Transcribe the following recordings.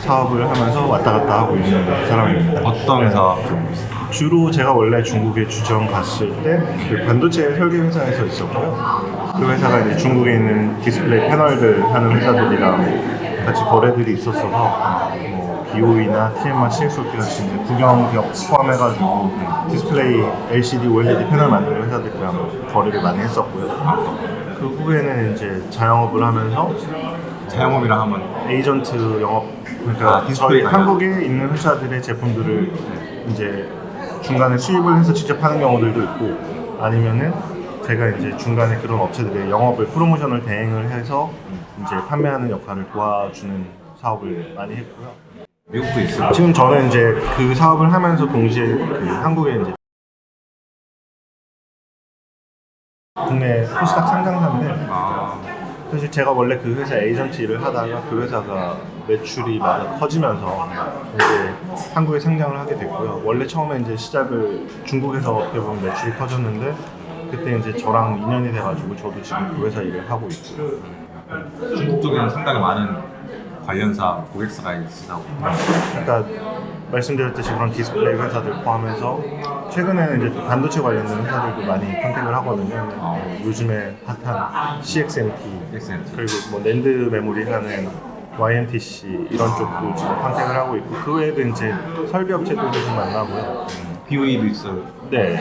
사업을 하면서 왔다 갔다 하고 있는 사람입니다. 어떤 사업? 주로 제가 원래 중국에 주정 갔을 때 그 반도체 설계 회사에서 있었고요. 그 회사가 이제 중국에 있는 디스플레이 패널들 하는 회사들이랑 같이 거래들이 있었어서 뭐 BOE나 TMR, CXOT 같은 이제 국영기업 포함해가지고 디스플레이 LCD, OLED 패널 만드는 회사들이랑 거래를 많이 했었고요. 그 후에는 이제 자영업을 하면서 자영업이라 하면 에이전트 영업, 그러니까 디스플레이 저희 한국에 있는 회사들의 제품들을 이제 중간에 수입을 해서 직접 하는 경우들도 있고, 아니면은 제가 이제 중간에 그런 업체들의 영업을 프로모션을 대행을 해서 이제 판매하는 역할을 도와주는 사업을 많이 했고요. 미국도 있어요. 지금 저는 이제 그 사업을 하면서 동시에 그 한국에 이제 국내 코스닥 상장사인데, 사실 제가 원래 그 회사 에이전트 일을 하다가 그 회사가 매출이 많이 커지면서 이제 한국에 상장을 하게 됐고요. 원래 처음에 이제 시작을 중국에서 어떻게 보면 매출이 커졌는데, 그때 이제 저랑 인연이 돼가지고 저도 지금 그 회사 일을 하고 있고요. 중국 쪽에는 상당히 많은 관련사 고객사가 있으다고. 그러니까 말씀드렸듯이 그런 디스플레이 회사들 포함해서 최근에는 이제 또 반도체 관련된 회사들도 많이 컨택을 하거든요. 요즘에 핫한 CXMT, 그리고 뭐 낸드 메모리 하는 YMTC 이런 쪽도 지금 컨택을 하고 있고, 그 외에도 이제 설비 업체들도 좀 만나고요. BOE도 있어요. 네,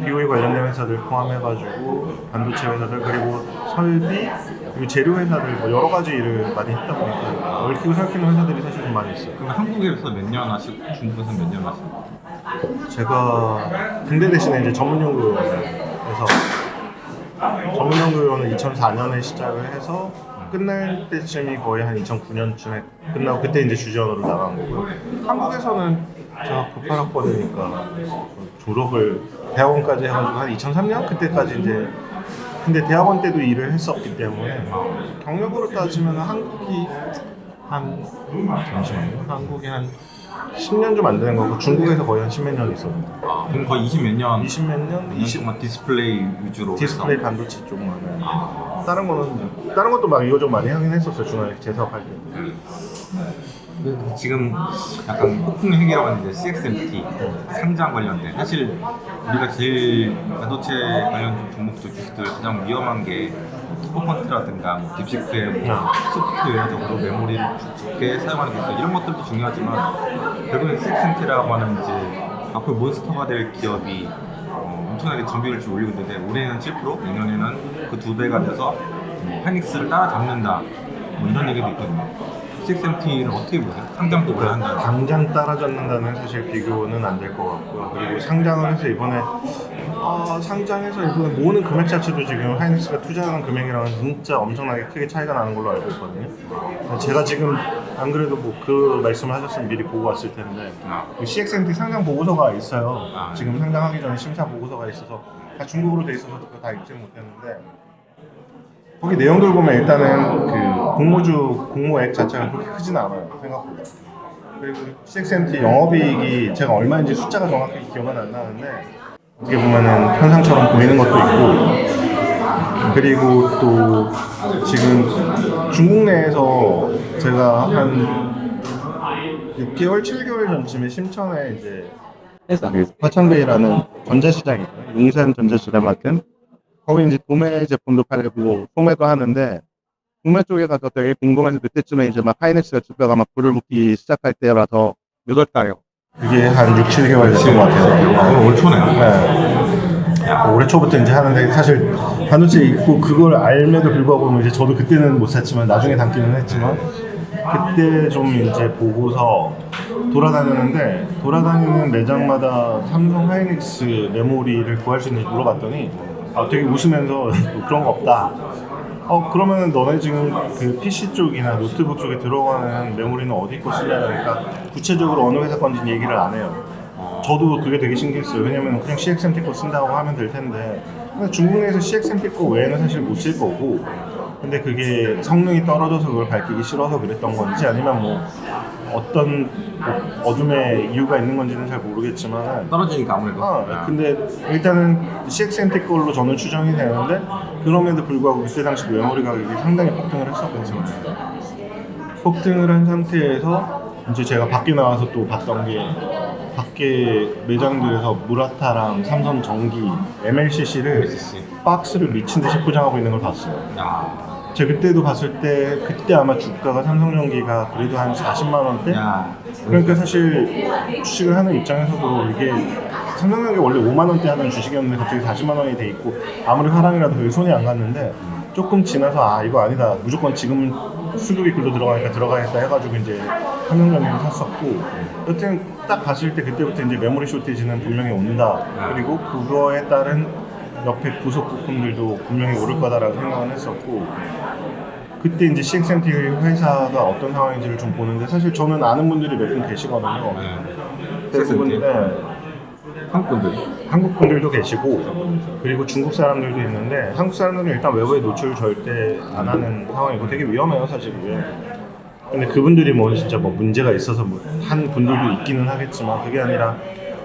BOE 관련된 회사들 포함해가지고 반도체 회사들, 그리고 설비, 그리고 재료 회사들, 뭐 여러 가지 일을 많이 했다 보니까 얽히고 설키는 회사들이 사실 좀 많이 있어요. 그럼 한국에서 몇 년 하시고 중국에서 몇 년 하시고? 제가 군대 대신에 이제 전문연구원에서 전문연구원은 2004년에 시작을 해서 끝날 때쯤이 거의 한 2009년쯤에 끝나고, 그때 이제 주재원으로 나간 거고요. 한국에서는 제가 98학번이니까 졸업을 대학원까지 해가지고 한 2003년 그때까지 이제, 근데 대학원 때도 일을 했었기 때문에 경력으로 따지면 한국이 한, 잠시만요, 한국이 한 10년 좀 안 되는 거고 중국에서 거의 한 10몇 년 있었는데. 그럼 거의 20몇 년? 20몇 년? 20만 디스플레이 위주로 디스플레이 반도체 쪽만. 다른 것도 막 이거저거 많이 하긴 했었어요, 중간에 재사업할 때. 지금 약간 폭풍 핵이라고 하는데 CXMT 상장 관련된, 사실 우리가 제일 반도체 관련 종목 주식들 가장 위험한 게 투퍼펀트라든가 뭐 딥시크의 소프트웨어적으로 메모리를 좋게 사용하는 게 있어요. 이런 것들도 중요하지만 결국엔 CXMT라고 하는 이제 앞으로 몬스터가 될 기업이 엄청나게 정비율을 올리고 있는데, 올해는 7%, 내년에는 그 2배가 돼서 하이닉스를 따라잡는다, 뭐 이런 얘기도 있거든요. CXMT는 어떻게 보세요? 상장도 오래 한다. 당장 따라잡는다는 사실 비교는 안 될 것 같고요. 그리고 상장을 해서 이번에 상장해서 이번에 모으는 금액 자체도 지금 하이닉스가 투자하는 금액이랑은 진짜 엄청나게 크게 차이가 나는 걸로 알고 있거든요. 제가 지금 안 그래도 뭐 그 말씀을 하셨으면 미리 보고 왔을 텐데, 그 CXMT 상장 보고서가 있어요. 지금 상장하기 전에 심사 보고서가 있어서 다 중국어로 돼 있어서 그거 다 읽지 못했는데, 거기 내용들 보면 일단은 그 공모액 자체가 그렇게 크진 않아요, 생각보다. 그리고 CXMT 영업이익이 제가 얼마인지 숫자가 정확히 기억은 안 나는데, 어떻게 보면은 현상처럼 보이는 것도 있고, 그리고 또 지금 중국 내에서 제가 한 6개월, 7개월 전쯤에 심천에 이제 화창베이라는 전자시장이 있어요. 용산 전자시장 같은, 거기 이제 도매 제품도 팔고 소매도 하는데, 도매 쪽에 가서 되게 궁금해서 그때쯤에 이제 막 하이닉스가 주가가 막 불을 붙기 시작할 때라서 몇 월달에요. 그게 한 6, 7개월 됐던 것 같아요. 올 초네요. 네. 올해 초부터 이제 하는데, 사실 반도체 있고 그걸 알면도 불구하고 이제 저도 그때는 못 샀지만 나중에 담기는 했지만, 그때 좀 이제 보고서 돌아다니는 매장마다 삼성 하이닉스 메모리를 구할 수 있는지 물어봤더니 되게 웃으면서 그런 거 없다. 그러면 너네 지금 그 PC 쪽이나 노트북 쪽에 들어가는 메모리는 어디 거 쓰냐니까 구체적으로 어느 회사 건지 얘기를 안 해요. 저도 그게 되게 신기했어요. 왜냐면 그냥 CXMT 거 쓴다고 하면 될 텐데, 근데 중국 내에서 CXMT 거 외에는 사실 못 쓸 거고, 근데 그게 성능이 떨어져서 그걸 밝히기 싫어서 그랬던 건지, 아니면 뭐 어떤 어둠의 이유가 있는 건지는 잘 모르겠지만 떨어지니까 아무래도. 근데 일단은 CXMT 걸로 저는 추정이 되는데, 그럼에도 불구하고 그때 당시 메모리 가격이 상당히 폭등을 했었거든요. 폭등을 한 상태에서 이제 제가 밖에 나와서 또 봤던 게 밖에 매장들에서 무라타랑 삼성 전기, MLCC를 MLCC. 박스를 미친 듯이 포장하고 있는 걸 봤어요. 야. 제가 그때도 봤을 때 그때 아마 주가가 삼성전기가 그래도 한 40만 원대? 야. 그러니까 사실 주식을 하는 입장에서도 이게 삼성전기 원래 5만 원대 하던 주식이었는데 갑자기 40만 원이 돼 있고 아무리 하락이라도 그게 손이 안 갔는데 조금 지나서 아 이거 아니다 무조건 지금 수급이 글로 들어가니까 들어가야겠다 해가지고 이제 삼성전기를 샀었고 여튼 딱 봤을 때 그때부터 이제 메모리 쇼티지는 분명히 온다 그리고 그거에 따른 옆에 부속 부품들도 분명히 오를 거다라고 생각을 했었고 그때 이제 CXMT 회사가 어떤 상황인지를 좀 보는데 사실 저는 아는 분들이 몇 분 계시거든요. 대부분 한국 분들. 한국 분들도 계시고 그리고 중국 사람들도 있는데 한국 사람들은 일단 외부에 노출 절대 안 하는 상황이고 되게 위험해요 사실 그게. 근데 그분들이 뭐 진짜 뭐 문제가 있어서 뭐 한 분들도 있기는 하겠지만 그게 아니라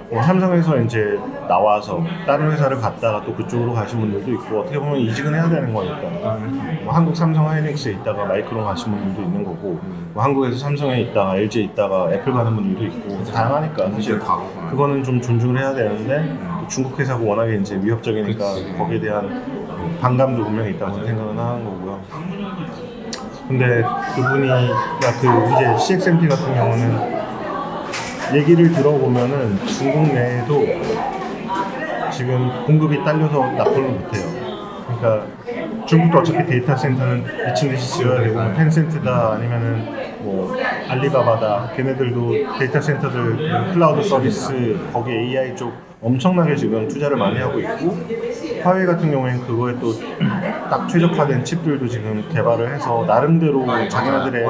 뭐 삼성에서 이제 나와서 다른 회사를 갔다가 또 그쪽으로 가신 분들도 있고 어떻게 보면 이직은 해야 되는 거니까 뭐 한국 삼성 하이닉스에 있다가 마이크론 가신 분들도 있는 거고 뭐 한국에서 삼성에 있다가 LG에 있다가 애플 가는 분들도 있고 다양하니까 사실 그거는 좀 존중을 해야 되는데 또 중국 회사고 워낙에 이제 위협적이니까 그치. 거기에 대한 반감도 분명히 있다고 생각은 하는 거고요. 근데 그분이 그 이제 CXMT 같은 경우는 얘기를 들어보면은 중국 내에도 지금 공급이 딸려서 납품을 못해요. 그러니까 중국도 어차피 데이터 센터는 미친 듯이 지어야 되고 뭐 텐센트다 아니면은 뭐 알리바바다 걔네들도 데이터 센터들 클라우드 서비스 거기 AI 쪽 엄청나게 지금 투자를 많이 하고 있고 화웨이 같은 경우에는 그거에 또 딱 최적화된 칩들도 지금 개발을 해서 나름대로 자기네들의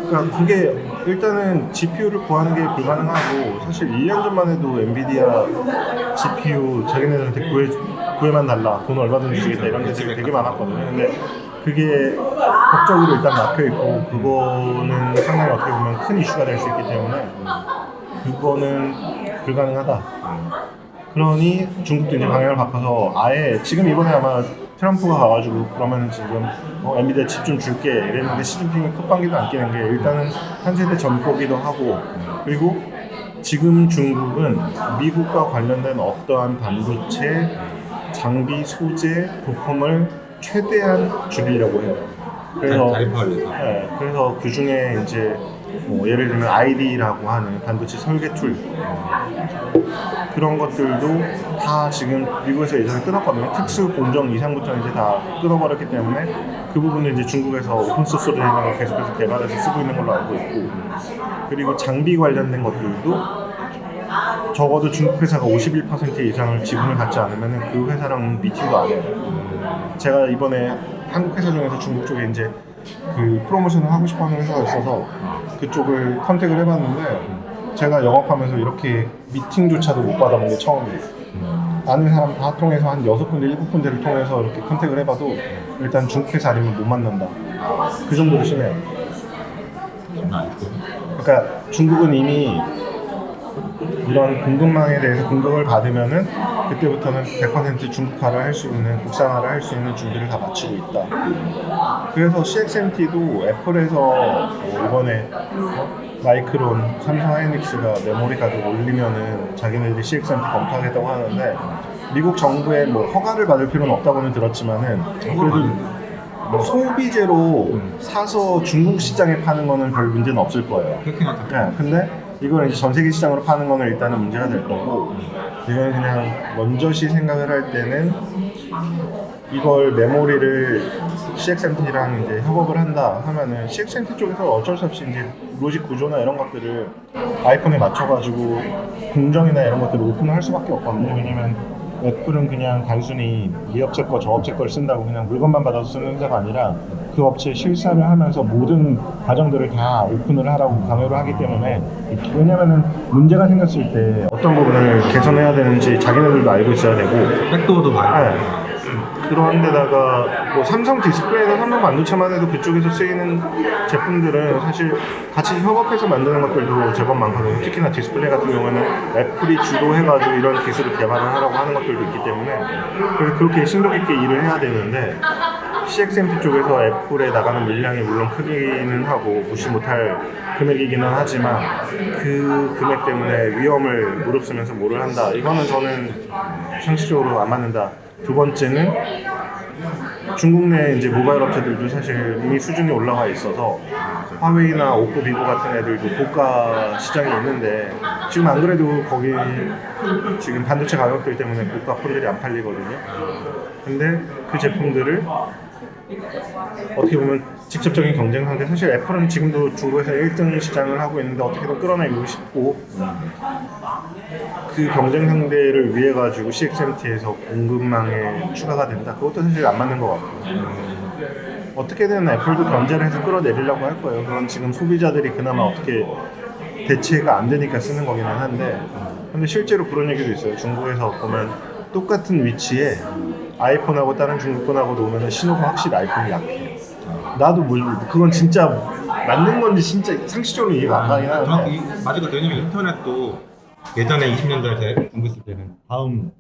그러니까 그게 일단은 GPU를 구하는 게 불가능하고 사실 1년 전만 해도 엔비디아 GPU 자기네들한테 구해만 달라 돈 얼마든지 주겠다 이런 데들이 되게 많았거든요. 근데 그게 법적으로 일단 막혀있고 그거는 상당히 어떻게 보면 큰 이슈가 될 수 있기 때문에 그거는 불가능하다. 그러니 중국도 이제 방향을 바꿔서 아예 지금 이번에 아마 트럼프가 가가지고 그러면은 지금 엔비디아 칩 좀 줄게 이랬는데 시진핑이 끝방귀도 안 끼는 게 일단은 한 세대 전보기도 하고 그리고 지금 중국은 미국과 관련된 어떠한 반도체 장비 소재 부품을 최대한 줄이려고 해요. 그래서 네, 그래서 그 중에 이제 뭐 예를 들면 ID라고 하는 반도체 설계 툴 그런 것들도 다 지금 미국에서 예전에 끊었거든요. 특수 공정 이상부터 이제 다 끊어버렸기 때문에 그 부분은 이제 중국에서 오픈소스로 되는 걸 계속해서 개발해서 쓰고 있는 걸로 알고 있고 그리고 장비 관련된 것들도 적어도 중국 회사가 51% 이상을 지분을 갖지 않으면 그 회사랑 미팅도 안 해요. 제가 이번에 한국 회사 중에서 중국 쪽에 이제 그 프로모션을 하고 싶어 하는 회사가 있어서 그쪽을 컨택을 해봤는데 제가 영업하면서 이렇게 미팅조차도 못 받아본 게 처음이에요. 아는 사람 다 통해서 한 6군데, 7군데를 통해서 이렇게 컨택을 해봐도 일단 중국 회사 아니면 못 만난다. 그 정도로 심해요. 그러니까 중국은 이미 이런 공급망에 대해서 공급을 받으면은 그때부터는 100% 중국화를 할 수 있는 국산화를 할 수 있는 준비를 다 마치고 있다. 그래서 CXMT도 애플에서 뭐 이번에 마이크론, 삼성 하이닉스가 메모리 가격 올리면은 자기네들이 CXMT 검토하겠다고 하는데 미국 정부의 뭐 허가를 받을 필요는 없다고는 들었지만은 그래도 뭐 소비재로 사서 중국 시장에 파는 거는 별 문제는 없을 거예요. 네, 근데 이걸 이제 전 세계 시장으로 파는 거는 일단은 문제가 될 거고 이건 그냥 먼저시 생각을 할 때는 이걸 메모리를 CXMT랑 이제 협업을 한다 하면은 CXMT 쪽에서 어쩔 수 없이 이제 로직 구조나 이런 것들을 아이폰에 맞춰가지고 공정이나 이런 것들을 오픈을 할 수밖에 없거든요. 왜냐면 애플은 그냥 단순히 이 업체 거 저 업체 걸 쓴다고 그냥 물건만 받아서 쓰는 회사가 아니라 그 업체 실사를 하면서 모든 과정들을 다 오픈을 하라고 강요를 하기 때문에 왜냐면은 문제가 생겼을 때 어떤 부분을 개선해야 되는지 자기네들도 알고 있어야 되고 백도어도 많이 그런 데다가 뭐 삼성 디스플레이나 삼성 반도체만 해도 그쪽에서 쓰이는 제품들은 사실 같이 협업해서 만드는 것들도 제법 많거든요. 특히나 디스플레이 같은 경우에는 애플이 주도해가지고 이런 기술을 개발을 하라고 하는 것들도 있기 때문에 그렇게 심도 깊게 일을 해야 되는데 CXMT 쪽에서 애플에 나가는 물량이 물론 크기는 하고 무시 못할 금액이기는 하지만 그 금액 때문에 위험을 무릅쓰면서 뭐를 한다. 이거는 저는 상식적으로 안 맞는다. 두 번째는 중국 내 이제 모바일 업체들도 사실 이미 수준이 올라와 있어서 화웨이나 오포, 비보 같은 애들도 고가 시장이 있는데 지금 안 그래도 거기 지금 반도체 가격들 때문에 고가 폰들이 안 팔리거든요. 근데 그 제품들을 어떻게 보면 직접적인 경쟁 상대, 사실 애플은 지금도 중국에서 1등 시장을 하고 있는데 어떻게든 끌어내고 싶고 그 경쟁 상대를 위해 가지고 CXMT에서 공급망에 추가가 된다. 그것도 사실 안 맞는 것 같고 어떻게든 애플도 견제를 해서 끌어내리려고 할 거예요. 그건 지금 소비자들이 그나마 어떻게 대체가 안 되니까 쓰는 거기는 한데 근데 실제로 그런 얘기도 있어요. 중국에서 보면 똑같은 위치에 아이폰하고 다른 중국 폰하고 놓으면 신호가 확실히 아이폰이 약해요. 나도 그건 진짜 맞는 건지 진짜 상식적으로 이해가 안 가긴 하는데 정확히 맞을 것 같아요. 왜냐면 인터넷도 예전에 20년 전에 제가 공부했을 때는 다음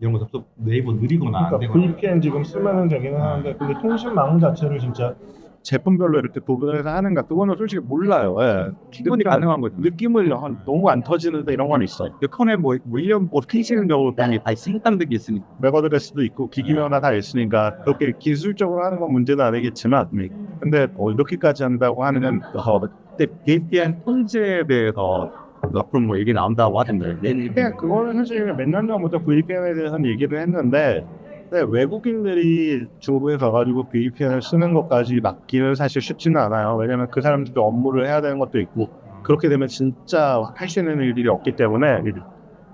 이런 거 접속 네이버 느리거나 안 그러니까 되거나 VPN 지금 쓰면은 되기는 하는데 근데 통신망 자체를 진짜 제품별로 이렇게 구분해서 하는가 그거는 솔직히 몰라요. 예. 기본이 가능한 거죠. 느낌을 너무 안 터지는데 이런 건 있어요. 폰에 뭐 물량 뭐 피시는 경우 아니 다 생산된 게 있으니까. 맥어드레스도 있고 기기면허 다 있으니까 그렇게 기술적으로 하는 건 문제는 아니겠지만 근데 이렇게까지 한다고 하는 근데 VPN 통제에 대해서 앞으로 뭐 얘기 나온다고 하던데. 그냥 그거는 사실 몇 년 전부터 VPN에 대해서는 얘기를 했는데 근데 외국인들이 중국에 가가지고 VPN을 쓰는 것까지 막기는 사실 쉽지는 않아요. 왜냐면 그 사람들도 업무를 해야 되는 것도 있고 그렇게 되면 진짜 할 수 있는 일이 없기 때문에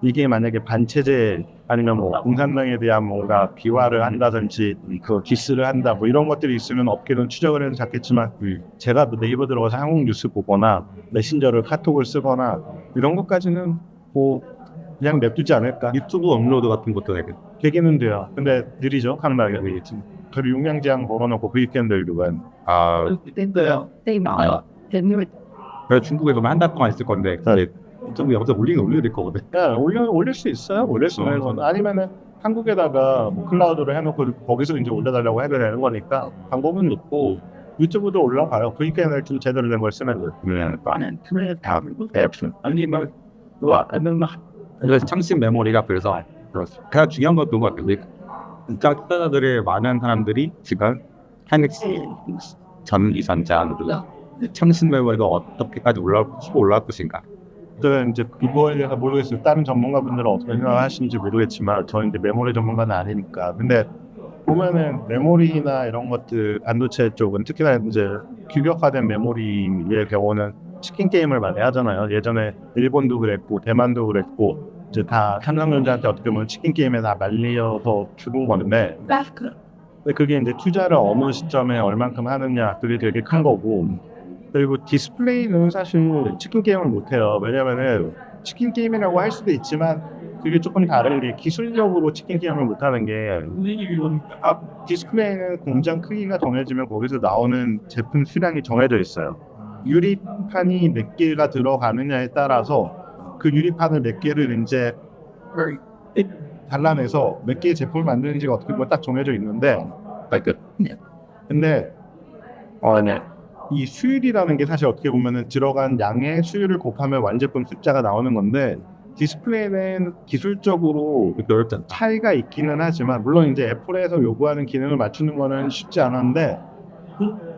이게 만약에 반체제 아니면 뭐 공산당에 대한 뭔가 비화를 한다든지 그 디스를 한다 뭐 이런 것들이 있으면 업계는 추적을 해서 잡겠지만 제가 네이버 들어가서 한국 뉴스 보거나 메신저를 카톡을 쓰거나 이런 것까지는 뭐 그냥 냅두지 않을까. 유튜브 업로드 같은 것도 되기는 돼요. 근데 느리죠. 하는 말이 되겠지. 그리고 용량 제한 걸어놓고 VPN 들고간 그때요. 그래서 중국에서만 한 달 동안 있을 건데 유튜브 영상 올려야 될 거거든. 올릴 수 있어요. 올릴 수 있는 건 아니면은 한국에다가 뭐 클라우드로 해놓고 거기서 이제 올려달라고 해도 되는 거니까 방법은 있고 유튜브도 올라가요. VPN을 좀 제대로 된 걸 쓰면 나는 그래 다음은 앱 아니 그래서 창신 메모리가 그래서 가장 중요한 것도 것 같아요. 진짜 투자자들의 많은 사람들이 지금 하이닉스 전 이산자 창신 메모리가 어떻게까지 올라올 것인가. 저는 이제 그거에 대해서 모르겠어요. 다른 전문가분들은 어떻게 생각하시는지 모르겠지만 저는 이제 메모리 전문가는 아니니까. 근데 보면은 메모리나 이런 것들 반도체 쪽은 특히나 이제 규격화된 메모리의 경우는 치킨 게임을 많이 하잖아요. 예전에 일본도 그랬고 대만도 그랬고 이제 다 삼성전자한테 어떻게 보면 치킨 게임에 다 말려서 죽은 건데 근데 그게 이제 투자를 어느 시점에 얼만큼 하느냐 그게 되게 큰 거고 그리고 디스플레이는 사실 치킨 게임을 못해요. 왜냐면은 치킨 게임이라고 할 수도 있지만 그게 조금 다른 게 기술적으로 치킨 게임을 못하는 게 디스플레이는 공장 크기가 정해지면 거기서 나오는 제품 수량이 정해져 있어요. 유리판이 몇 개가 들어가느냐에 따라서 그 유리판을 몇 개를 이제 잘라내서 몇 개의 제품을 만드는지가 어떻게 보면 딱 정해져 있는데 근데 이 수율이라는 게 사실 어떻게 보면은 들어간 양의 수율을 곱하면 완제품 숫자가 나오는 건데 디스플레이는 기술적으로 차이가 있기는 하지만 물론 이제 애플에서 요구하는 기능을 맞추는 거는 쉽지 않은데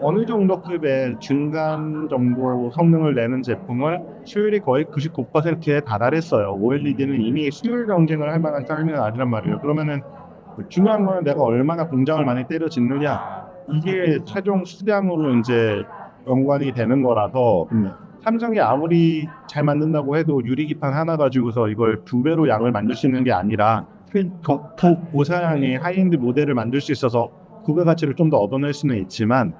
어느 정도 급의 중간 정도 성능을 내는 제품을 수율이 거의 99%에 달했어요. OLED는 이미 수율 경쟁을 할 만한 짜리는 아니란 말이에요. 그러면은 중요한 거는 내가 얼마나 공장을 많이 때려 짓느냐 이게 최종 수량으로 이제 연관이 되는 거라서 삼성이 아무리 잘 만든다고 해도 유리기판 하나 가지고서 이걸 2배로 양을 만들 수 있는 게 아니라 더 고사양의 하이엔드 모델을 만들 수 있어서 구매 가치를 좀 더 얻어낼 수는 있지만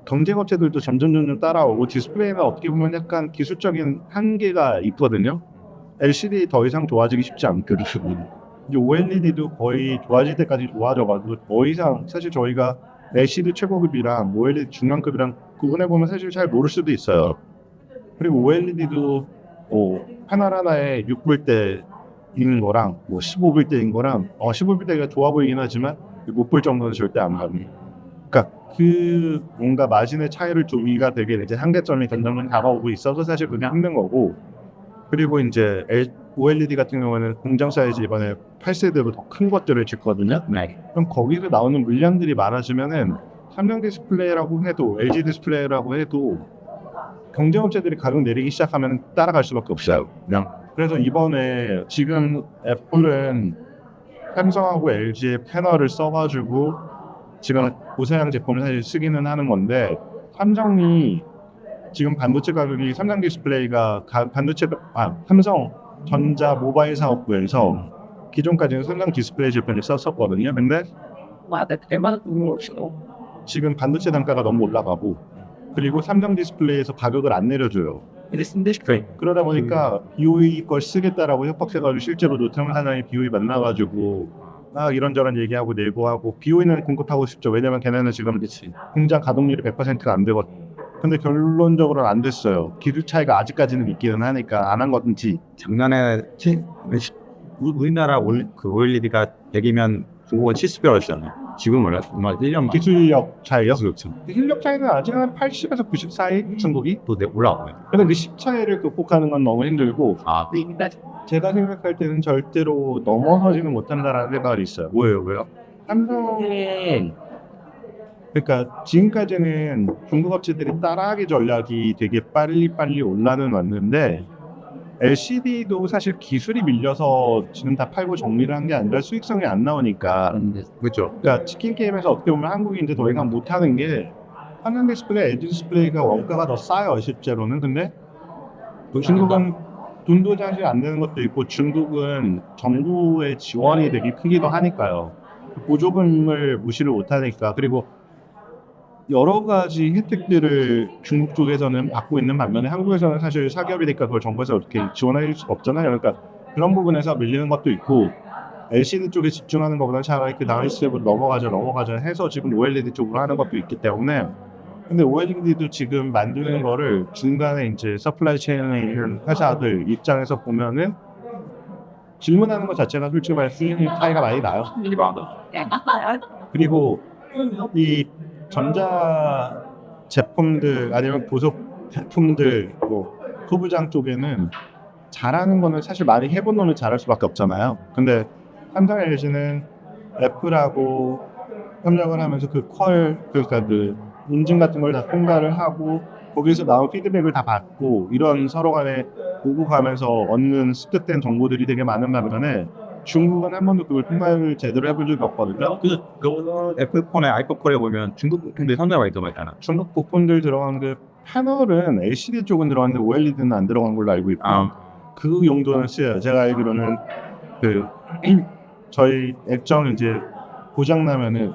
경쟁 업체들도 점점 따라오고 디스플레이는 어떻게 보면 약간 기술적인 한계가 있거든요. LCD 더 이상 좋아지기 쉽지 않거든요. 이제 OLED도 거의 좋아질 때까지 좋아져가지고 더 이상 사실 저희가 LCD 최고급이랑 OLED 중간급이랑 구분해보면 사실 잘 모를 수도 있어요. 그리고 OLED도 하나에 6불대 있는 거랑 뭐 15불대인 거랑 15불대가 좋아 보이긴 하지만 못 볼 정도는 절대 안 가요. 그러니까 그 뭔가 마진의 차이를 조기가 되게 이제 한계점이 점점 다가오고 있어서 사실 그냥 힘든 거고 그리고 이제 OLED 같은 경우는 공장 사이즈 이번에 8세대로 더 큰 것들을 짓거든요. 네. 그럼 거기서 나오는 물량들이 많아지면은 삼성 디스플레이라고 해도 LG 디스플레이라고 해도 경쟁업체들이 가격 내리기 시작하면 따라갈 수밖에 없어요. 그냥 그래서 이번에 지금 애플은 삼성하고 LG의 패널을 써가지고 지금 고사양 제품을 사실 쓰기는 하는 건데 삼성이 지금 반도체 가격이 삼성 디스플레이가 삼성 전자 모바일 사업부에서 기존까지는 삼성 디스플레이 제품을 썼었거든요. 근데 지금 반도체 단가가 너무 올라가고 그리고 삼성 디스플레이에서 가격을 안 내려줘요. 그러다 보니까 BOE 걸 쓰겠다라고 협박해가지고 실제로 노태우 사장이 BOE 만나가지고 막 이런저런 얘기하고 내고하고 BOE는 공급하고 싶죠. 왜냐면 걔네는 지금 공장 가동률이 100%가 안 되거든. 근데 결론적으로는 안 됐어요. 기술 차이가 아직까지는 있기는 하니까 안 한 건지. 작년에 우리나라 OLED가 100이면 중국은 70이었잖아요. 지금은 얼마 1년 기술력 차이요? 그렇죠. 기술력 차이는 아직 한 80에서 90 사이 중국이. 또 올라오고요. 근데 그 10 차이를 극복하는 건 너무 힘들고 아, 제가 생각할 때는 절대로 넘어서지는 못한다라는 생각이 있어요. 왜요? 삼성은 그러니까 지금까지는 중국 업체들이 따라하기 전략이 되게 빨리 올라는 왔는데 LCD도 사실 기술이 밀려서 지금 다 팔고 정리를 한 게 아니라 수익성이 안 나오니까 그렇죠. 그러니까 치킨 게임에서 어떻게 보면 한국이 이제 더 이상 못하는 게 삼성 디스플레이, LG 디스플레이가 원가가 더 싸요 실제로는. 근데 중국은 돈도 사실 안 되는 것도 있고 중국은 정부의 지원이 되게 크기도 하니까요. 보조금을 무시를 못하니까. 그리고 여러 가지 혜택들을 중국 쪽에서는 받고 있는 반면에 한국에서는 사실 사기업이니까 그걸 정부에서 어떻게 지원할 수가 없잖아요. 그러니까 그런 부분에서 밀리는 것도 있고 LCD 쪽에 집중하는 것보다 차라리 그 다음 스텝으로 넘어가자 해서 지금 OLED 쪽으로 하는 것도 있기 때문에 근데 OLED도 지금 만드는 거를 중간에 이제 서플라이 체인에 있는 회사들 입장에서 보면은 질문하는 것 자체가 솔직히 말해 수익 차이가 많이 나요. 그리고 이 전자 제품들 아니면 보석 제품들 뭐 소부장 쪽에는 잘하는 거는 사실 많이 해본 놈은 잘할 수밖에 없잖아요. 근데 삼성 LG는 애플하고 협력을 하면서 그러니까 그 인증 같은 걸 다 통과를 하고 거기서 나온 피드백을 다 받고 이런 서로 간에 보고 가면서 얻는 습득된 정보들이 되게 많은 반면에 중국은 한 번도 그걸 통과를 제대로 해본 적이 없거든요. 그거는 애플폰에 아이폰폰에 보면 중국 부품들이 상당히 많이 들어있잖아. 중국 부품들 들어간 그 패널은 LCD 쪽은 들어갔는데 OLED는 안 들어간 걸로 알고 있고 그 용도는 쓰여요. 제가 알기로는 그 저희 액정 이제 고장 나면은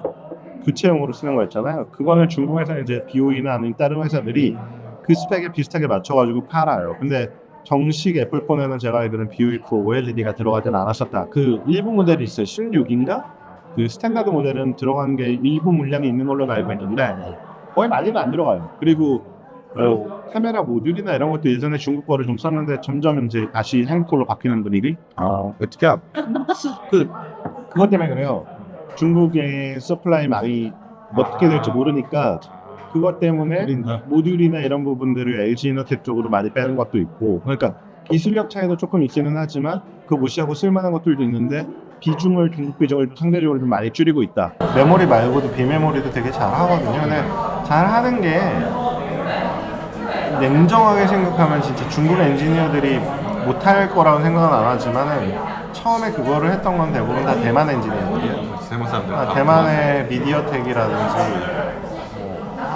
교체용으로 쓰는 거 있잖아요. 그거는 중국 회사 이제 BOE나 아니면 다른 회사들이 그 스펙에 비슷하게 맞춰가지고 팔아요. 근데 정식 애플폰에는 제가 알기로는 BOE OLED가 들어가진 않았었다. 그 일부 모델이 있어요. 16인가? 그 스탠다드 모델은 들어간 게 일부 물량이 있는 걸로 알고 있는데 거의 많이는 안 들어가요. 그리고 카메라 모듈이나 이런 것도 예전에 중국 거를 좀 썼는데 점점 이제 다시 한국 걸로 바뀌는 분위기? 어떻게 그것 때문에 그래요. 중국의 서플라이 많이 어떻게 될지 모르니까 그것 때문에 모듈이나 이런 부분들을 LG 이노텍 쪽으로 많이 빼는 것도 있고 그러니까 기술력 차이도 조금 있기는 하지만 그 무시하고 쓸만한 것들도 있는데 중국 비중을 상대적으로 좀 많이 줄이고 있다. 메모리 말고도 비메모리도 되게 잘 하거든요. 근데 잘 하는 게 냉정하게 생각하면 진짜 중국 엔지니어들이 못할 거라고 생각은 안 하지만은 처음에 그거를 했던 건 대부분 다 대만 엔지니어들이에요. 대만 사람들 대만의 미디어텍이라든지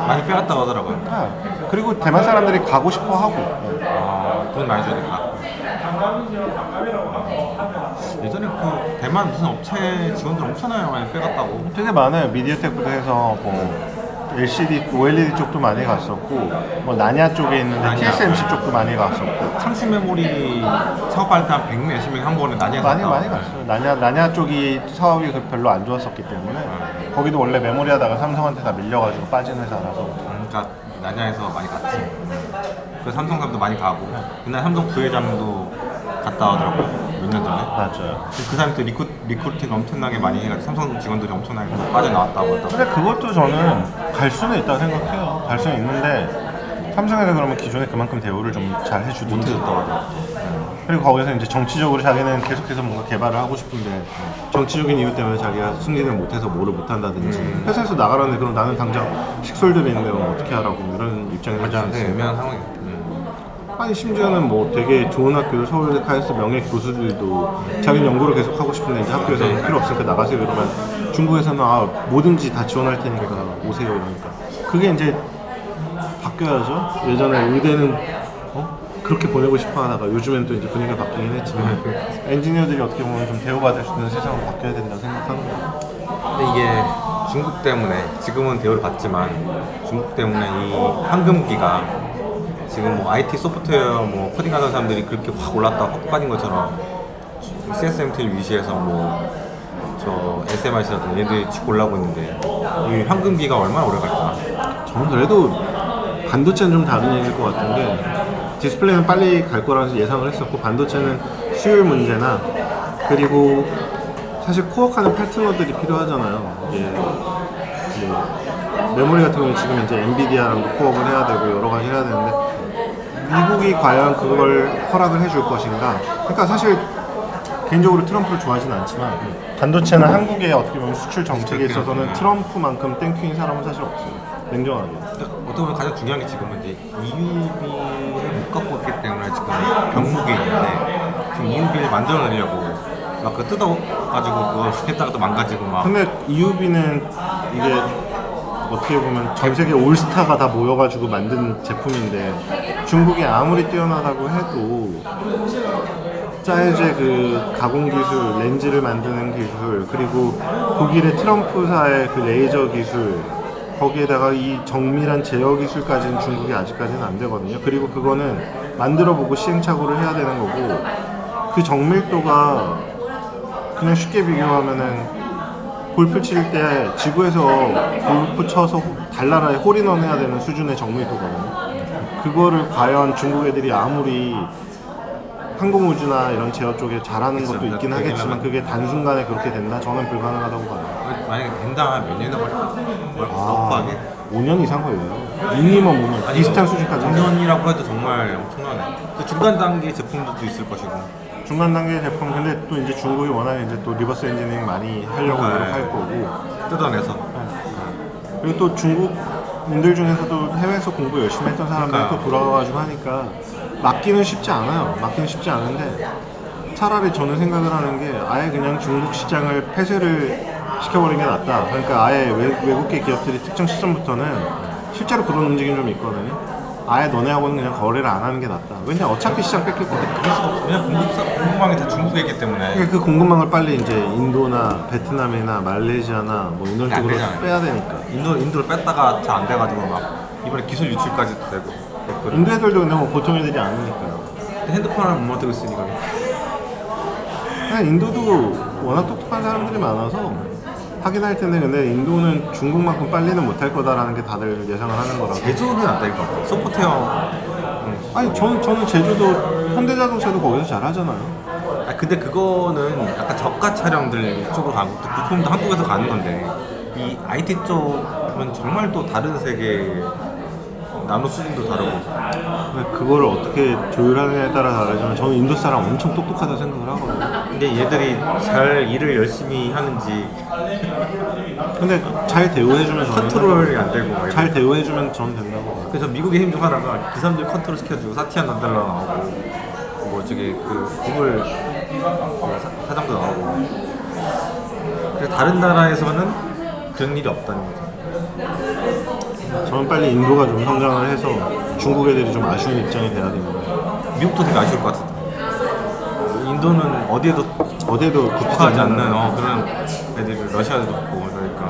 많이 빼갔다고 하더라고요. 그리고 대만 사람들이 가고 싶어 하고 돈 많이 줘야 되니까. 예전에 그 대만 무슨 업체 직원들 엄청나게 많이 빼갔다고. 되게 많아요. 미디어텍부터 해서 뭐 LCD, OLED 쪽도 많이 갔었고 뭐 나냐 쪽에 있는데 나냐. TSMC 쪽도 많이 갔었고 창시 메모리 사업할 때 한 100 몇십 명 한 번에 나뉘어서 많이 갔어요. 나냐 쪽이 사업이 별로 안 좋았었기 때문에 거기도 원래 메모리 하다가 삼성한테 다 밀려가지고 빠진 회사라서 그러니까 나냐에서 많이 갔지. 그 삼성 사람도 많이 가고 그날 삼성 부회장도 갔다 하더라고요. 몇 몇 년 전에. 맞아요. 그 사람 때 리크루팅 엄청나게 많이 해가지고 삼성 직원들이 엄청나게 빠져나왔다고 하더라고요. 근데 그것도 저는 갈 수는 있다고 생각해요. 갈 수는 있는데 삼성에서 그러면 기존에 그만큼 대우를 좀 잘 해주든지. 못해줬다고 하더라고요. 그리고 거기서 이제 정치적으로 자기는 계속해서 뭔가 개발을 하고 싶은데 정치적인 이유 때문에 자기가 승진을 못해서 뭐를 못한다든지 회사에서 나가라는데 그럼 나는 당장 식솔들이 있는데 그럼 어떻게 하라고 이런 입장이 될 수 가장 있어요. 애매한 상황이에요. 아니 심지어는 뭐 되게 좋은 학교를 서울대 카이스트 명예 교수들도 자기 연구를 계속 하고 싶은데 이제 학교에서 필요 없으니까 나가세요 그러면 중국에서는 뭐든지 다 지원할 테니까 오세요 이러니까 그게 이제 바뀌어야죠. 예전에 의대는 그렇게 보내고 싶어 하다가 요즘엔 또 이제 분위기가 바뀌긴 했지만 엔지니어들이 어떻게 보면 좀 대우받을 수 있는 세상으로 바뀌어야 된다고 생각하는 거예요. 근데 이게 중국 때문에 지금은 대우를 받지만 중국 때문에 이 황금기가 지금 뭐 IT 소프트웨어 뭐 코딩하는 사람들이 그렇게 확 올랐다 확 빠진 것처럼 CSMT를 위시해서 뭐 저 SMIC라든지 얘들이 쭉 올라오고 있는데 이 황금기가 얼마나 오래 갈까? 저는 그래도 반도체는 좀 다른 얘기일 것 같은 게 디스플레이는 빨리 갈 거라서 예상을 했었고 반도체는 수율 문제나 그리고 사실 코어하는 파트너들이 필요하잖아요. 이제 메모리 같은 경우는 지금 이제 엔비디아랑도 코어를 해야 되고 여러 가지 해야 되는데 미국이 과연 그걸 허락을 해줄 것인가? 그러니까 사실 개인적으로 트럼프를 좋아하진 않지만 반도체는 한국의 어떻게 보면 수출 정책에 있어서는 트럼프만큼 땡큐인 사람은 사실 없어요. 냉정하게. 어떻게 보면 가장 중요한 게 지금은 이제 EUB를 못 갖고 있기 때문에 지금 병목이 있는데 지금 EUB를 만들어내려고 막 그 뜯어가지고 그걸 했다가 또 망가지고 막. 근데 EUB는 이게 어떻게 보면 전 세계 올스타가 다 모여가지고 만든 제품인데 중국이 아무리 뛰어나다고 해도 짜이제 그 가공 기술, 렌즈를 만드는 기술, 그리고 독일의 트럼프사의 그 레이저 기술, 거기에다가 이 정밀한 제어 기술까지는 중국이 아직까지는 안 되거든요. 그리고 그거는 만들어보고 시행착오를 해야 되는 거고 그 정밀도가 그냥 쉽게 비교하면은 골프 칠 때 지구에서 골프 쳐서 달나라에 홀인원 해야 되는 수준의 정밀도거든요. 그거를 과연 중국 애들이 아무리 항공우주나 이런 제어 쪽에 잘하는 것도 있긴 하겠지만 그게 단순간에 그렇게 된다? 저는 불가능하다고 봐요. 만약에 된다 몇 년이나 걸릴까? 5년 이상 걸려요. 미니멈 5년. 비슷한 수준까지. 5년이라고 해도 정말 엄청나네. 또 중간 단계 제품들도 있을 것이고. 중간 단계 제품, 근데 또 이제 중국이 워낙 이제 또 리버스 엔지니어링 많이 하려고 노력할 거고. 뜯어내서. 그리고 또 중국인들 중에서도 해외에서 공부 열심히 했던 사람들이 또 돌아가가지고 하니까 막기는 쉽지 않아요. 막기는 쉽지 않은데 차라리 저는 생각을 하는 게 아예 그냥 중국 시장을 폐쇄를 시켜버리는 게 낫다. 그러니까 아예 외국계 기업들이 특정 시점부터는 실제로 그런 움직임이 좀 있거든요. 아예 너네하고는 그냥 거래를 안 하는 게 낫다. 왜냐 어차피 시장 뺏길 거든. 그럴 수가 없어. 왜냐면 공급망이 다 중국에 있기 때문에. 그러니까 그 공급망을 빨리 이제 인도나 베트남이나 말레이시아나 뭐 이런 쪽으로 빼야 되니까. 인도를 뺐다가 잘 안 돼가지고 막 이번에 기술 유출까지도 되고. 인도 애들도 근데 뭐 보통 애들이 아니니까요. 핸드폰을 못 만들고 있으니까. 그냥 인도도 워낙 똑똑한 사람들이 많아서 하긴 할 텐데 근데 인도는 중국만큼 빨리는 못할 거다라는 게 다들 예상을 하는 거라서. 제조는 안 될 것 같아. 소프트웨어. 아니 저는 제주도 현대자동차도 거기서 잘하잖아요. 아 근데 그거는 약간 저가 차량들 쪽으로 가고 또 부품도 한국에서 가는 건데 이 IT 쪽은 정말 또 다른 세계. 나노 수준도 다르고. 근데 그거를 어떻게 조율하느냐에 따라 다르지만 저는 인도 사람 엄청 똑똑하다고 생각을 하거든요. 근데 얘들이 잘 일을 열심히 하는지 근데 잘 대우해주면 저는 컨트롤이 안 되고 막 잘 대우해주면 저는 된다고 봐요. 그래서 미국의 힘 중 하나가 그 사람들 컨트롤 시켜주고 사티아 나델라 나오고 뭐 저기 그 구글 사장도 나오고. 그래서 다른 나라에서는 그런 일이 없다는 거죠. 저는 빨리 인도가 좀 성장을 해서 중국 애들이 좀 아쉬운 입장이 돼야 됩니다. 미국도 되게 아쉬울 것 같은데. 인도는 어디에도 국하지 않는 그런 애들이 러시아도 없고 그러니까.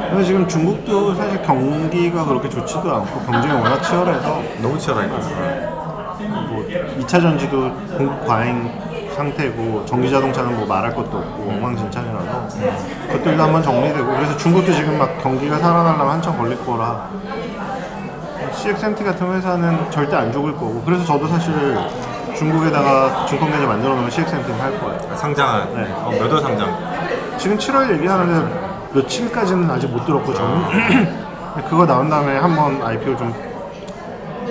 근데 지금 중국도 사실 경기가 그렇게 좋지도 않고 경쟁이 워낙 치열해서 너무 치열하니까. 뭐 2차 전지도 공급 과잉 상태고 전기자동차는 뭐 말할 것도 없고 엉망진창이라서 그것들도 한번 정리되고 그래서 중국도 지금 막 경기가 살아나려면 한참 걸릴 거라 CXMT 같은 회사는 절대 안 죽을 거고 그래서 저도 사실 중국에다가 증권 계좌 만들어 놓으면 CXMT는 할 거예요. 상장은 네. 몇 월 상장? 지금 7월 얘기하는데 며칠까지는 아직 못 들었고 저는 그거 나온 다음에 한번 IPO 좀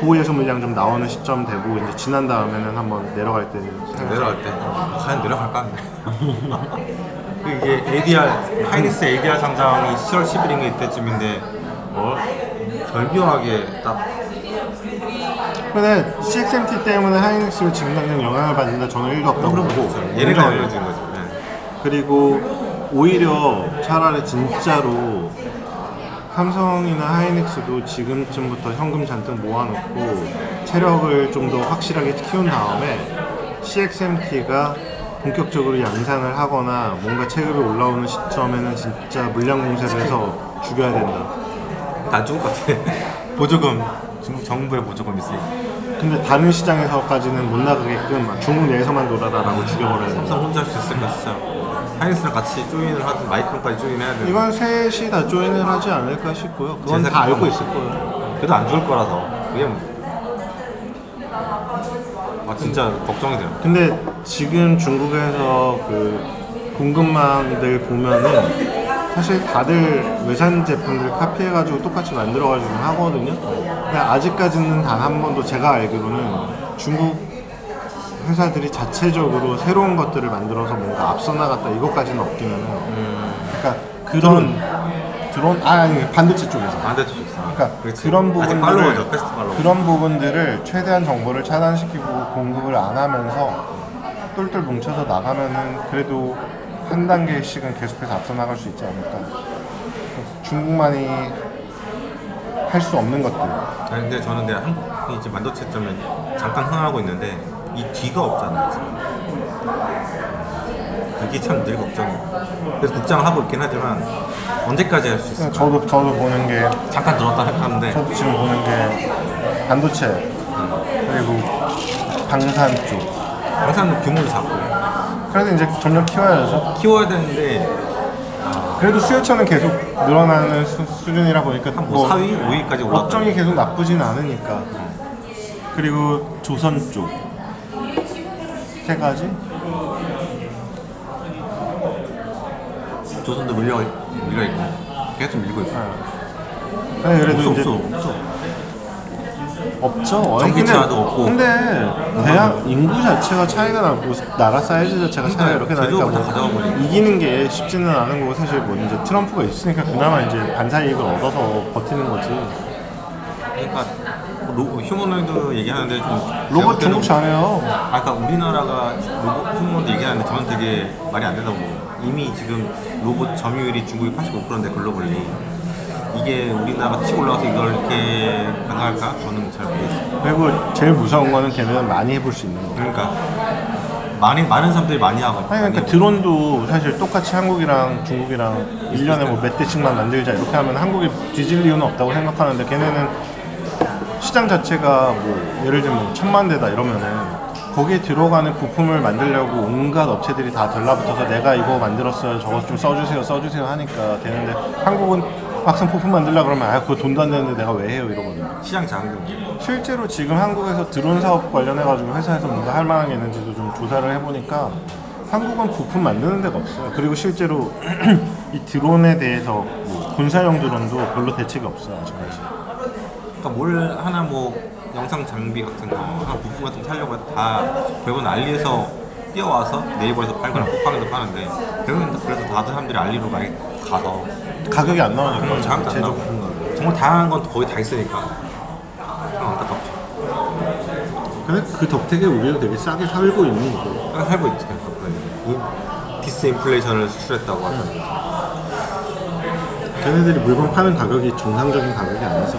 보호예수 물량 좀 나오는 시점 되고 이제 지난 다음에는 한번 내려갈 때 내려갈 때 과연 내려갈까? 이게 ADR 하이닉스 ADR 상장이 10월 10일인 이때쯤인데 절묘하게 딱 근데 CXMT 때문에 하이닉스를 지금 당장 영향을 받는다 저는 1도 없다고 보고 얘네가 올려준 거죠. 네. 그리고 오히려 차라리 진짜로 삼성이나 하이닉스도 지금쯤부터 현금 잔뜩 모아놓고 체력을 좀 더 확실하게 키운 다음에 CXMT가 본격적으로 양산을 하거나 뭔가 체급이 올라오는 시점에는 진짜 물량 공세를 해서 죽여야 된다. 안 죽을 것 같아. 보조금 중국 정부의 보조금 있으니까. 근데 다른 시장에서까지는 못 나가게끔 중국 내에서만 놀아라라고 죽여버려야 된다. 삼성 혼자 할 수 있을까 진짜. 하이닉스랑 같이 조인을 하든 마이크론까지 조인해야 돼. 이건 셋이 다 조인을 하지 않을까 싶고요. 그건 다 알고 있을 거예요. 그래도 안 죽을 거라서 그게 진짜 걱정이 돼요. 근데 지금 중국에서 그 공급망들 보면은 사실 다들 외산 제품들 카피해가지고 똑같이 만들어가지고 하거든요. 근데 아직까지는 단 한 번도 제가 알기로는 중국 회사들이 자체적으로 새로운 것들을 만들어서 뭔가 앞서 나갔다 이것까지는 없기는 해요. 그러니까 드론 아니 반도체 쪽에서. 반대쪽 있어. 그러니까 그렇지. 그런 아직 부분들을 팔로워죠. 패스트 팔로워. 그런 부분들을 최대한 정보를 차단시키고 공급을 안 하면서 똘똘 뭉쳐서 나가면은 그래도 한 단계씩은 계속해서 앞서 나갈 수 있지 않을까. 중국만이 할 수 없는 것들. 아니 근데 저는 한국이 이제 반도체점에 잠깐 흥하고 있는데 이 뒤가 없잖아요. 지금. 그게 참 늘 걱정이에요. 그래서 국장을 하고 있긴 하지만 언제까지 할 수 있을까? 저도 보는 게 잠깐 들었다 하는데 저도 지금 보는 게 반도체 그리고 방산 쪽. 항상 규모도 작고 그래서 이제 점점 키워야죠. 키워야 되는데 그래도 수요처는 계속 늘어나는 수준이라 보니까 뭐 4위, 5위까지 올라가. 업종이 계속 나쁘진 않으니까. 그리고 조선 쪽 세 가지. 조선도 밀려 있고 계속 밀고 있고. 근데 그래도 이제 없어. 없죠. 전기차도 없고. 근데 대학 인구 자체가 차이가 나고 나라 사이즈 자체가 차이가 이렇게 나니까 제조업을 다 뭐 가져가 버리니까. 이기는 게 쉽지는 않은 거고 사실 뭐 이제 트럼프가 있으니까 그나마 이제 반사 이익을 얻어서 버티는 거지. 그러니까 휴머노이드 얘기하는데 좀 로봇 중국 잘해요. 아까 우리나라가 로봇 휴머노이드 얘기하는데 저는 되게 말이 안 된다고 보고 이미 지금 로봇 점유율이 중국이 85%인데 글로벌리 이게 우리나라가 치고 올라가서 이걸 이렇게 가능할까? 저는 잘 모르겠어요. 그리고 제일 무서운 거는 걔네는 많이 해볼 수 있는 거. 그러니까 많은 사람들이 많이 하고 아니 그러니까 드론도 사실 똑같이 한국이랑 중국이랑 1년에 뭐 몇 대씩만 만들자 이렇게 하면 한국이 뒤질 이유는 없다고 생각하는데 걔네는 시장 자체가 뭐 예를 들면 1000만 대다 이러면은 거기에 들어가는 부품을 만들려고 온갖 업체들이 다 달라붙어서 내가 이거 만들었어요 저거 좀 써주세요 하니까 되는데 한국은 막상 부품 만들려고 그러면 그거 돈도 안 되는데 내가 왜 해요 이러거든요. 시장 장벽. 실제로 지금 한국에서 드론 사업 관련해가지고 회사에서 뭔가 할 만한 게 있는지도 좀 조사를 해보니까 한국은 부품 만드는 데가 없어요. 그리고 실제로 이 드론에 대해서 뭐 군사용 드론도 별로 대책이 없어요 아직까지. 그러니까 뭘 하나 뭐 영상 장비 같은 거 하나 부품 같은 거 사려고 해도 다 결국은 알리에서 뛰어와서 네이버에서 팔거나 쿠팡에서 파는데 결국은 그래서 다들 사람들이 알리로 많이 가서 가격이 안 나오니까 장도 안 제조 나오고 부품은. 정말 다양한 건 거의 다 있으니까 안타깝죠. 근데 그 덕택에 우리도 되게 싸게 살고 있는 거고. 그냥 살고 있지. 디스인플레이션을 수출했다고 하더라고요. 걔네들이 물건 파는 가격이 정상적인 가격이 아니죠.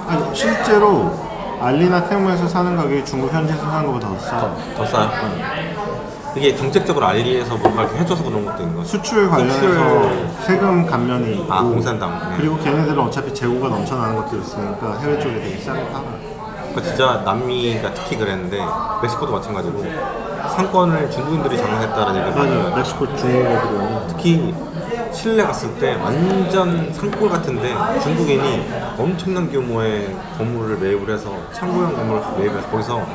아니 실제로 알리나 테무에서 사는 가격이 중국 현지에서 사는 것보다 더 싸. 더 싸요? 이게 정책적으로 알리에서 뭔가 이렇게 해줘서 그런 것도 있는 거죠. 수출 관련해서 세금 감면이 있고 공산당. 네. 그리고 걔네들은 어차피 재고가 넘쳐나는 것도 있으니까 해외 쪽에 되게 싸게 팔아. 그러니까 진짜 남미가 특히 그랬는데 멕시코도 마찬가지고 상권을 중국인들이 장악했다는 얘기를 맞아요. 하면 멕시코 중국어들은 특히 칠레 갔을 때 완전 산골 같은데 중국인이 엄청난 규모의 건물을 매입을 해서 창고형 건물을 매입해서 거기서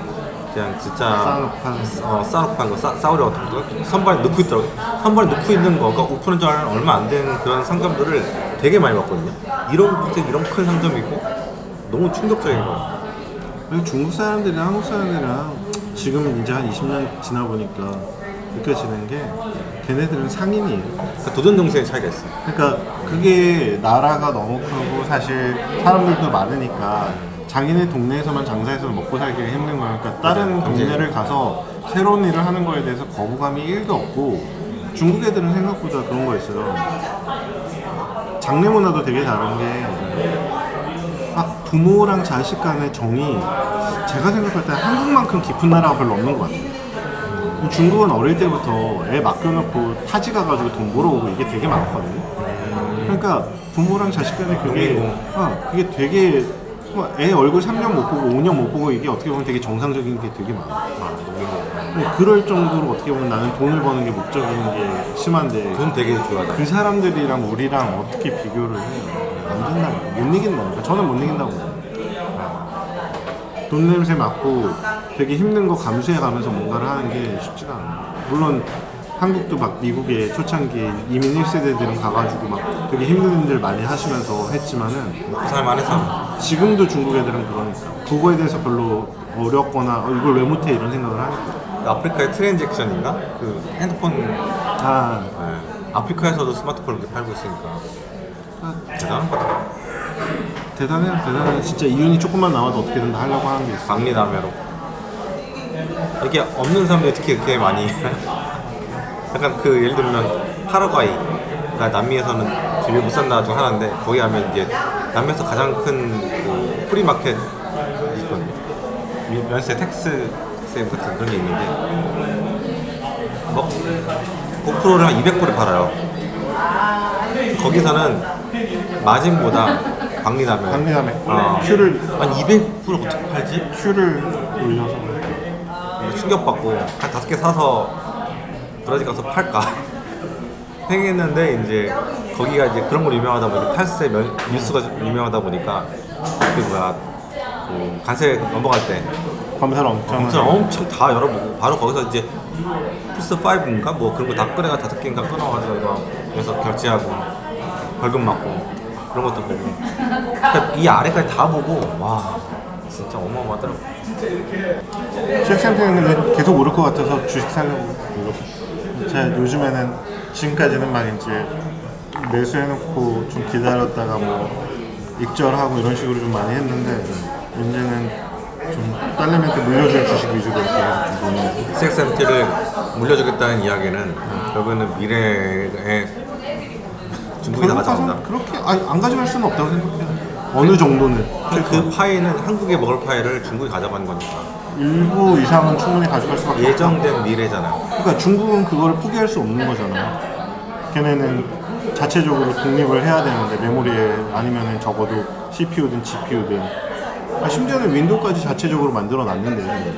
그냥 진짜 싸놓고 거 싸우려 같은 거 선반에 넣고 있더라고. 선반에 넣고 있는 거가 오픈한 지 얼마 안 된 그런 상점들을 되게 많이 봤거든요. 이런 큰 상점이 있고 너무 충격적인 거야. 그리고 중국 사람들이랑 한국 사람들이랑 지금 이제 한 20년 지나 보니까 느껴지는 게 걔네들은 상인이에요. 그러니까 도전 정신의 차이가 있어. 그러니까 그게 나라가 너무 크고 사실 사람들도 많으니까 자기네 동네에서만 장사해서 먹고 살기가 힘든 거야. 그러니까 다른 동네를 가서 새로운 일을 하는 거에 대해서 거부감이 1도 없고 중국 애들은 생각보다 그런 거 있어요. 장래 문화도 되게 다른 게 막 부모랑 자식 간의 정이 제가 생각할 때 한국만큼 깊은 나라가 별로 없는 것 같아요. 중국은 어릴 때부터 애 맡겨놓고 타지 가가지고 돈 벌어오고 이게 되게 많거든요. 그러니까 부모랑 자식 간에 그게 되게 애 얼굴 3년 못 보고 5년 못 보고 이게 어떻게 보면 되게 정상적인 게 되게 많아요. 그럴 정도로 어떻게 보면 나는 돈을 버는 게 목적인 게 심한데 돈 되게 중요하다. 그 사람들이랑 우리랑 어떻게 비교를 해요? 안 된다고. 못 이긴다니까. 저는 못 이긴다고. 돈 냄새 맡고 되게 힘든 거 감수해 가면서 뭔가를 하는 게 쉽지가 않아요. 물론 한국도 막 미국에 초창기에 이민 1세대들은 가가지고 막 되게 힘든 일 많이 하시면서 했지만은 살만 해서 지금도 중국 애들은 그러니까 그거에 대해서 별로 어렵거나 이걸 왜 못해 이런 생각을 하니까. 아프리카의 트랜잭션인가? 그 핸드폰 아, 네. 아프리카에서도 스마트폰을 이렇게 팔고 있으니까 대단한 거다. 대단해. 진짜 이윤이 조금만 나와도 어떻게든 다 하려고 하는 게 있어. 박리담회로 이게 없는 사람들이 특히 이렇게 많이 약간 그 예를 들면 파라과이, 그러니까 남미에서는 제일 못 산다 중 하나인데 거기 하면 이제 남미에서 가장 큰 그 프리마켓 있거든요. 면세 텍스 세임 같은 그런 게 있는데 고프로를 한 200불에 팔아요. 거기서는 마진보다 박리담회 큐를 한 200불 어떻게 팔지? 큐를 올려서 충격받고 한 5개 사서 브라질 가서 팔까 생겼는데 이제 거기가 이제 그런 걸 유명하다 보니까 탈세 밀수가 유명하다 보니까 그 관세 넘어갈 때 검사를 엄청 다 열어보고 바로 거기서 이제 플스 5인가 뭐 그런 거 다 꺼내가 5개인가 끊어가지고 이거 그래서 결제하고 벌금 맞고 그런 것도 보고 그러니까 이 아래까지 다 보고 와 진짜 어마어마하더라고. 주식상태는 근데 계속 오를 것 같아서 주식 사려고 제가 요즘에는 지금까지는 막 이제 매수해놓고 좀 기다렸다가 뭐 익절하고 이런 식으로 좀 많이 했는데 이제는 좀 딸내미한테 물려줄 주식 위주로 이렇게 해서 좀 보는. CXMT를 물려주겠다는 이야기는 결국에는 미래에 중국이 다 가져간다. 그렇게 안 가져갈 수는 없다고 생각해요. 어느 정도는 그 파이는 한국에 먹을 파이를 중국이 가져가는 거니까 일부 이상은 충분히 가져갈 수밖에 없다. 예정된 미래잖아요. 그러니까 중국은 그걸 포기할 수 없는 거잖아요. 걔네는 자체적으로 독립을 해야 되는데 메모리에 아니면은 적어도 CPU든 GPU든 심지어는 윈도우까지 자체적으로 만들어 놨는데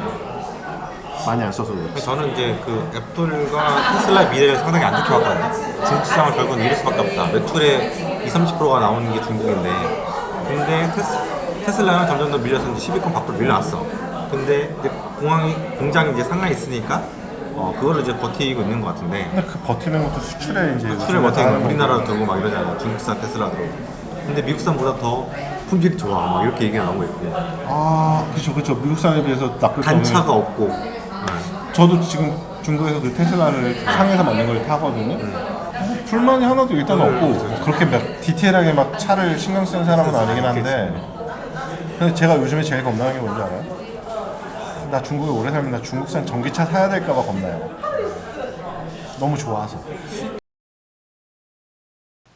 많이 안 써서 그렇지. 저는 이제 그 애플과 테슬라의 미래를 상당히 안 좋게 봤거든요. 중국 시장을 결국은 잃을 수밖에 없다. 매출의 20-30%가 나오는 게 중국인데 근데 테슬라는 점점 더 밀려서 이제 10위권 밖으로 밀려났어. 근데 이제 공장이 이제 상하이 있으니까 그거를 이제 버티고 있는 것 같은데. 근데 그 버티는 것도 수출에 이제 수출을 버티는 거야. 우리나라도 들고 막 이러잖아요. 중국산 테슬라 들고. 근데 미국산보다 더 품질이 좋아. 막 이렇게 얘기가 나오고 있고. 그쵸. 미국산에 비해서 나쁠 거 없는. 단차가 없고. 저도 지금 중국에서 그 테슬라를 상해서 만든 걸 타거든요. 불만이 하나도 일단 없고 그렇게 막 디테일하게 막 차를 신경 쓰는 사람은 아니긴 한데 근데 제가 요즘에 제일 겁나는 게 뭔지 알아요? 나 중국에 오래 살면 나 중국산 전기차 사야 될까 봐 겁나요. 너무 좋아서.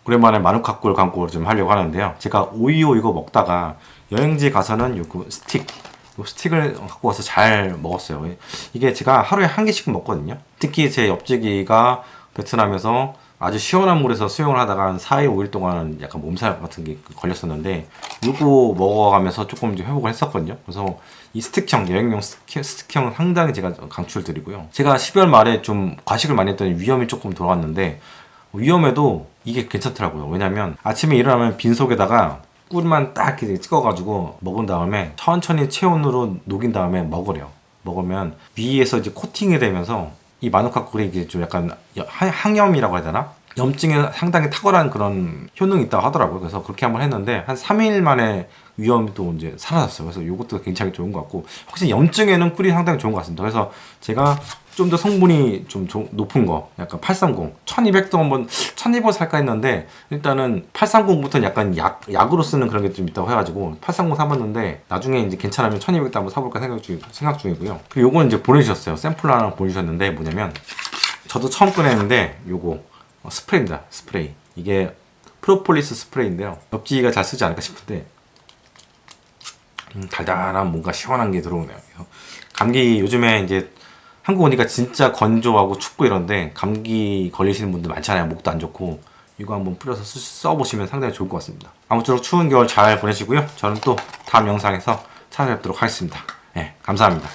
오랜만에 마누카꿀 광고를 좀 하려고 하는데요. 제가 오이오 이거 먹다가 여행지 가서는 요거 스틱을 갖고 와서 잘 먹었어요. 이게 제가 하루에 한 개씩 먹거든요. 특히 제 옆집이가 베트남에서 아주 시원한 물에서 수영을 하다가 한 4일, 5일 동안 약간 몸살 같은 게 걸렸었는데 이거 먹어가면서 조금 이제 회복을 했었거든요. 그래서 이 스틱형, 여행용 스틱형은 상당히 제가 강추드리고요. 제가 12월 말에 좀 과식을 많이 했더니 위염이 조금 돌아왔는데 위염에도 이게 괜찮더라고요. 왜냐면 아침에 일어나면 빈속에다가 꿀만 딱 이렇게 찍어가지고 먹은 다음에 천천히 체온으로 녹인 다음에 먹으래요. 먹으면 위에서 이제 코팅이 되면서 이 마누카 꿀이 이게 좀 약간 항염이라고 해야 되나? 염증에 상당히 탁월한 그런 효능이 있다고 하더라고요. 그래서 그렇게 한번 했는데 한 3일 만에 위험이 또 이제 사라졌어요. 그래서 이것도 굉장히 좋은 것 같고 확실히 염증에는 꿀이 상당히 좋은 것 같습니다. 그래서 제가 좀 더 성분이 좀 높은 거 약간 830, 1200도 한번 1200 살까 했는데 일단은 830부터는 약간 약으로 쓰는 그런 게 좀 있다고 해가지고 830 사봤는데 나중에 이제 괜찮으면 1200도 한번 사볼까 생각 중이고요. 그리고 요거는 이제 보내주셨어요. 샘플 하나 보내주셨는데 뭐냐면 저도 처음 꺼냈는데 요거 스프레이입니다. 스프레이. 이게 프로폴리스 스프레이인데요. 엽지가 잘 쓰지 않을까 싶은데 달달한 뭔가 시원한 게 들어오네요. 감기 요즘에 이제 한국 오니까 진짜 건조하고 춥고 이런데 감기 걸리시는 분들 많잖아요. 목도 안 좋고 이거 한번 뿌려서 써보시면 상당히 좋을 것 같습니다. 아무쪼록 추운 겨울 잘 보내시고요. 저는 또 다음 영상에서 찾아뵙도록 하겠습니다. 네, 감사합니다.